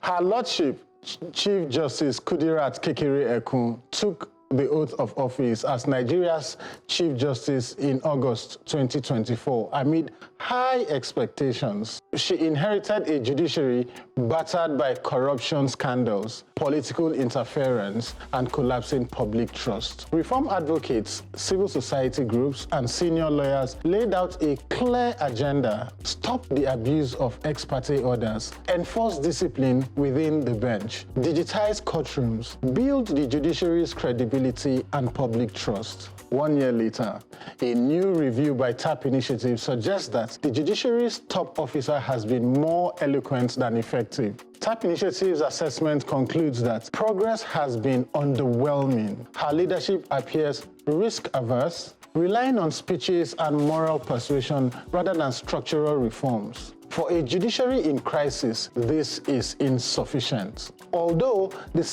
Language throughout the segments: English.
Her Lordship, Chief Justice Kudirat Kekere-Ekun, took the oath of office as Nigeria's Chief Justice in August 2024 amid high expectations. She inherited a judiciary battered by corruption scandals, political interference, and collapsing public trust. Reform advocates, civil society groups, and senior lawyers laid out a clear agenda: stop the abuse of ex parte orders, enforce discipline within the bench, digitize courtrooms, build the judiciary's credibility and public trust. 1 year later, a new review by TAP Initiative suggests that the judiciary's top officer has been more eloquent than effective. TAP Initiative's assessment concludes that progress has been underwhelming. Her leadership appears risk-averse, relying on speeches and moral persuasion rather than structural reforms. For a judiciary in crisis, this is insufficient. Although the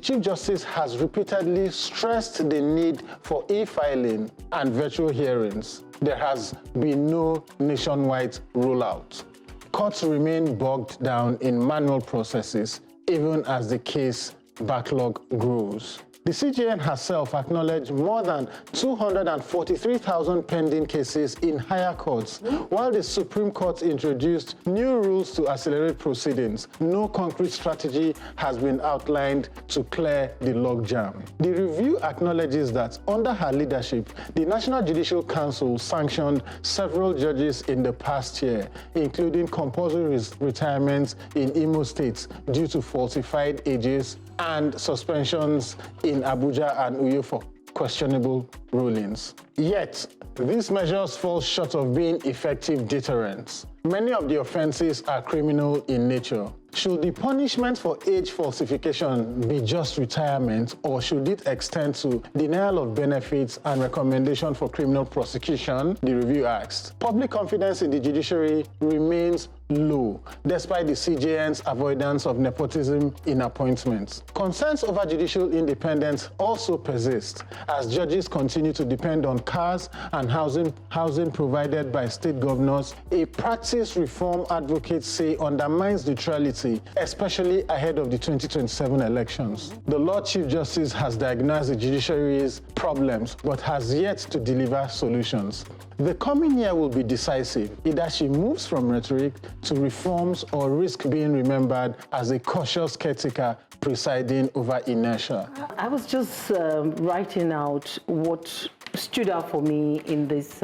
Chief Justice has repeatedly stressed the need for e-filing and virtual hearings, there has been no nationwide rollout. Courts remain bogged down in manual processes, even as the case backlog grows. The CJN herself acknowledged more than 243,000 pending cases in higher courts, while the Supreme Court introduced new rules to accelerate proceedings. No concrete strategy has been outlined to clear the logjam. The review acknowledges that under her leadership, the National Judicial Council sanctioned several judges in the past year, including compulsory retirements in Imo State due to falsified ages and suspensions in Abuja and Uyo for questionable rulings. Yet, these measures fall short of being effective deterrents. Many of the offenses are criminal in nature. Should the punishment for age falsification be just retirement, or should it extend to denial of benefits and recommendation for criminal prosecution? The review asked. Public confidence in the judiciary remains low, despite the CJN's avoidance of nepotism in appointments. Concerns over judicial independence also persist, as judges continue to depend on cars and housing provided by state governors. A practice reform advocates say undermines neutrality, especially ahead of the 2027 elections. The Lord Chief Justice has diagnosed the judiciary's problems, but has yet to deliver solutions. The coming year will be decisive. Either she moves from rhetoric to reforms or risk being remembered as a cautious caretaker presiding over inertia. I was just writing out what stood out for me in this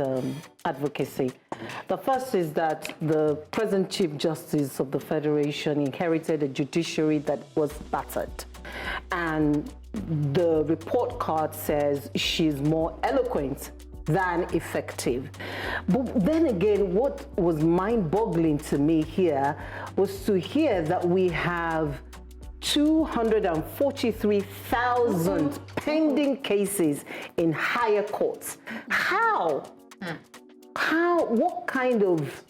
advocacy. The first is that the present Chief Justice of the Federation inherited a judiciary that was battered. And the report card says she's more eloquent than effective. But then again, what was mind-boggling to me here was to hear that we have 243,000 pending cases in higher courts. How, what kind of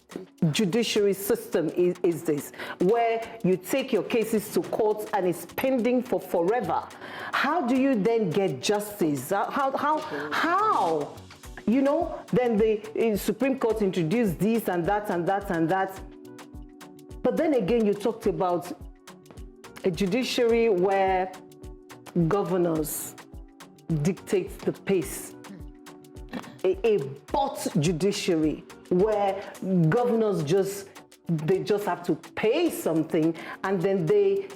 judiciary system is this, where you take your cases to court and it's pending for forever? How do you then get justice? How? You know, then the Supreme Court introduced this and that and that and that. But then again, you talked about a judiciary where governors dictate the pace. A bought judiciary where governors just have to pay something and then they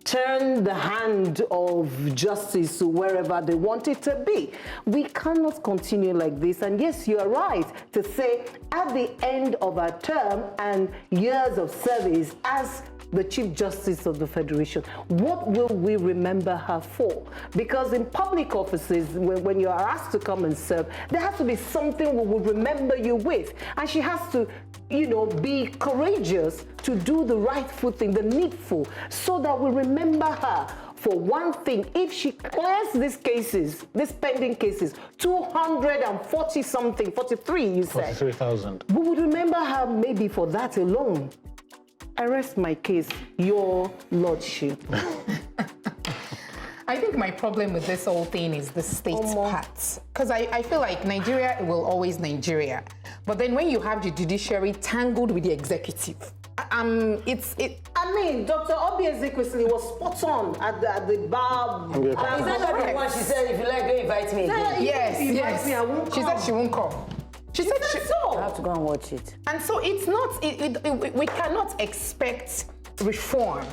turn the hand of justice to wherever they want it to be. We cannot continue like this. And yes, you are right to say at the end of our term and years of service as the Chief Justice of the Federation, what will we remember her for? Because in public offices, when you are asked to come and serve, there has to be something we would remember you with. And she has to, you know, be courageous to do the rightful thing, the needful, so that we remember her. For one thing, if she clears these cases, these pending cases, 240 something, 43 you said. 43,000. We would remember her maybe for that alone. I rest my case, Your Lordship. I think my problem with this whole thing is the state part. Because I feel like Nigeria will always Nigeria. But then when you have the judiciary tangled with the executive, I mean, Dr. Obi Ezekwesili was spot on at the bar. Is that not the one she said, if you like, don't invite me again? Yes, If you invite me, I won't She said come. she won't come. She said so. I have to go and watch it. And so it's not, we cannot expect reform,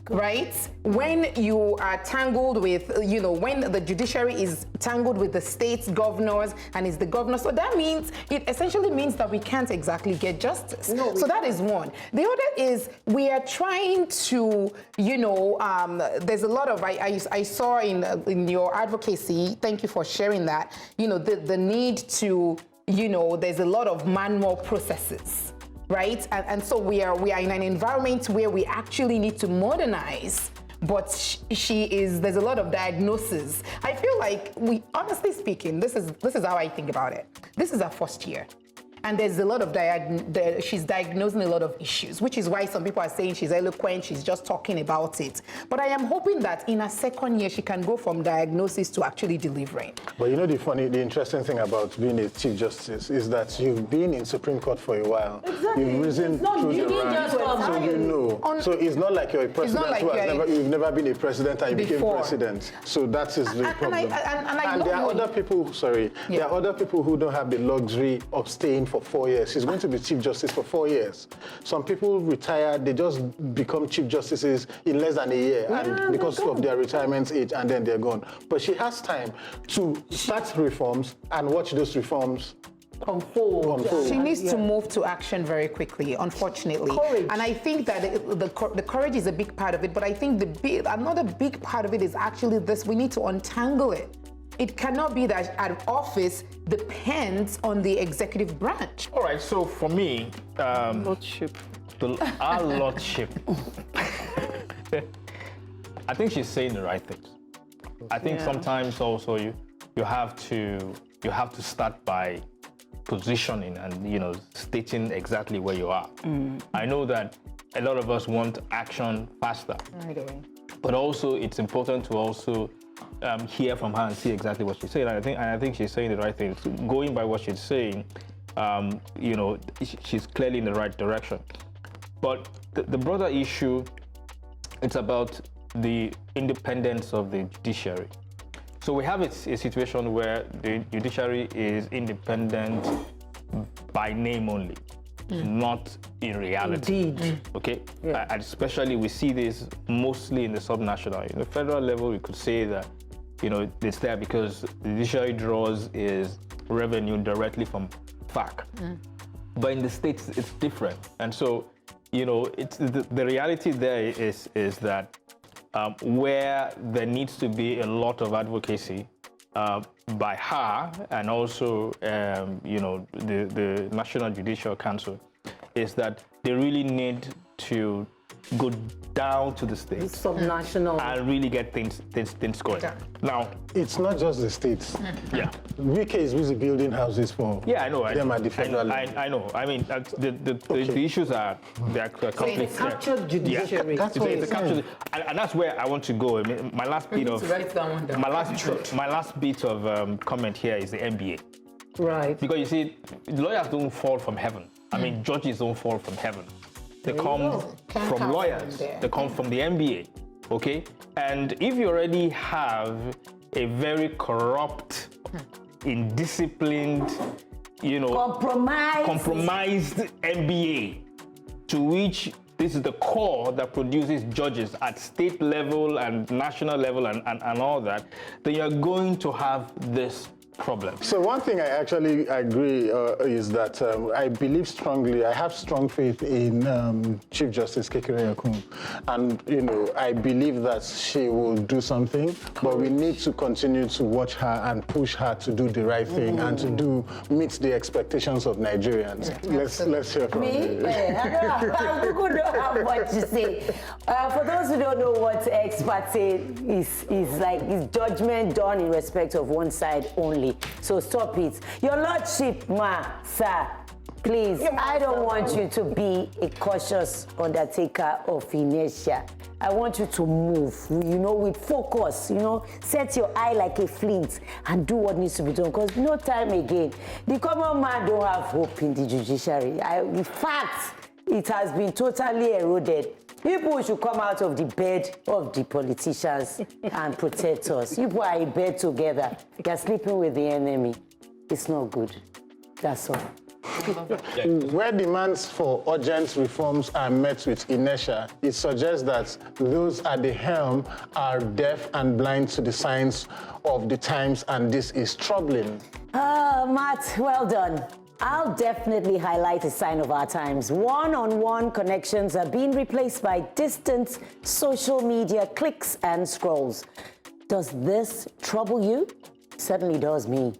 right? When you are tangled with, when the judiciary is tangled with the state's governors and is the governor, so that means, it essentially means that we can't exactly get justice. So that is one. The other is we are trying to, there's a lot of, I saw in your advocacy, thank you for sharing that, the need to, there's a lot of manual processes. Right, and so we are in an environment where we actually need to modernize, but there's a lot of diagnosis. I feel like honestly speaking, this is how I think about it. This is our first year, and there's a lot of she's diagnosing a lot of issues, which is why some people are saying she's eloquent, she's just talking about it. But I am hoping that in her second year, she can go from diagnosis to actually delivering. But the interesting thing about being a Chief Justice is that you've been in Supreme Court for a while. Exactly. You've risen through the ranks, so you know. So it's not like you're a president you've never been a president and you became president. So that is the problem. And there are other people, there are other people who don't have the luxury of staying for 4 years. She's going to be Chief Justice for 4 years. Some people retire, they just become Chief Justices in less than a year and because of their retirement age, and then they're gone. But she has time to start reforms and watch those reforms unfold. She needs to move to action very quickly, unfortunately. Courage. And I think that the courage is a big part of it, but I think another big part of it is actually this: we need to untangle it. It cannot be that an office depends on the executive branch. All right, so for me, Lordship. Our lordship, I think she's saying the right things. I think sometimes also you have to start by positioning and stating exactly where you are. I know that a lot of us want action faster, but also it's important to also hear from her and see exactly what she's saying. And I think she's saying the right thing. So going by what she's saying, she's clearly in the right direction. But the broader issue, it's about the independence of the judiciary. So we have a situation where the judiciary is independent by name only, not in reality. Indeed. Okay? Yeah. And especially we see this mostly in the subnational. In the federal level, we could say that, it's there because the judiciary draws its revenue directly from FAC. But in the states, it's different. And so, it's the reality there is that where there needs to be a lot of advocacy by her and also, the National Judicial Council, is that they really need to go down to the states Subnational. and really get things going. Yeah. Now, It's not just the states. yeah. UK is busy building houses for Yeah, I know. them at the federal level. I know. I mean, the issues are complex. It's a captured judiciary. That's what It's a it's capture, and that's where I want to go. I mean, my last bit of my last bit of comment here is the MBA, Right. because you see, lawyers don't fall from heaven. I mean, judges don't fall from heaven. They come from lawyers. They come from the MBA. Okay, and if you already have a very corrupt, indisciplined, compromised MBA, to which this is the core that produces judges at state level and national level and all that, then you're going to have this problem. So one thing I actually agree is that I believe strongly, I have strong faith in Chief Justice Kekere-Ekun. And, I believe that she will do something, but we need to continue to watch her and push her to do the right thing and to meet the expectations of Nigerians. Let's hear from you. I don't have what to say. For those who don't know what expert say is like, is judgment done in respect of one side only. So stop it. Your lordship, sir, please, I don't want you to be a cautious undertaker of inertia. I want you to move, with focus, set your eye like a flint and do what needs to be done, because no time again. The common man don't have hope in the judiciary. In fact, it has been totally eroded. People should come out of the bed of the politicians and protect us. People are in bed together. They're sleeping with the enemy. It's not good. That's all. Where demands for urgent reforms are met with inertia, it suggests that those at the helm are deaf and blind to the signs of the times, and this is troubling. Matt, well done. I'll definitely highlight a sign of our times. One-on-one connections are being replaced by distant social media clicks and scrolls. Does this trouble you? Certainly does me.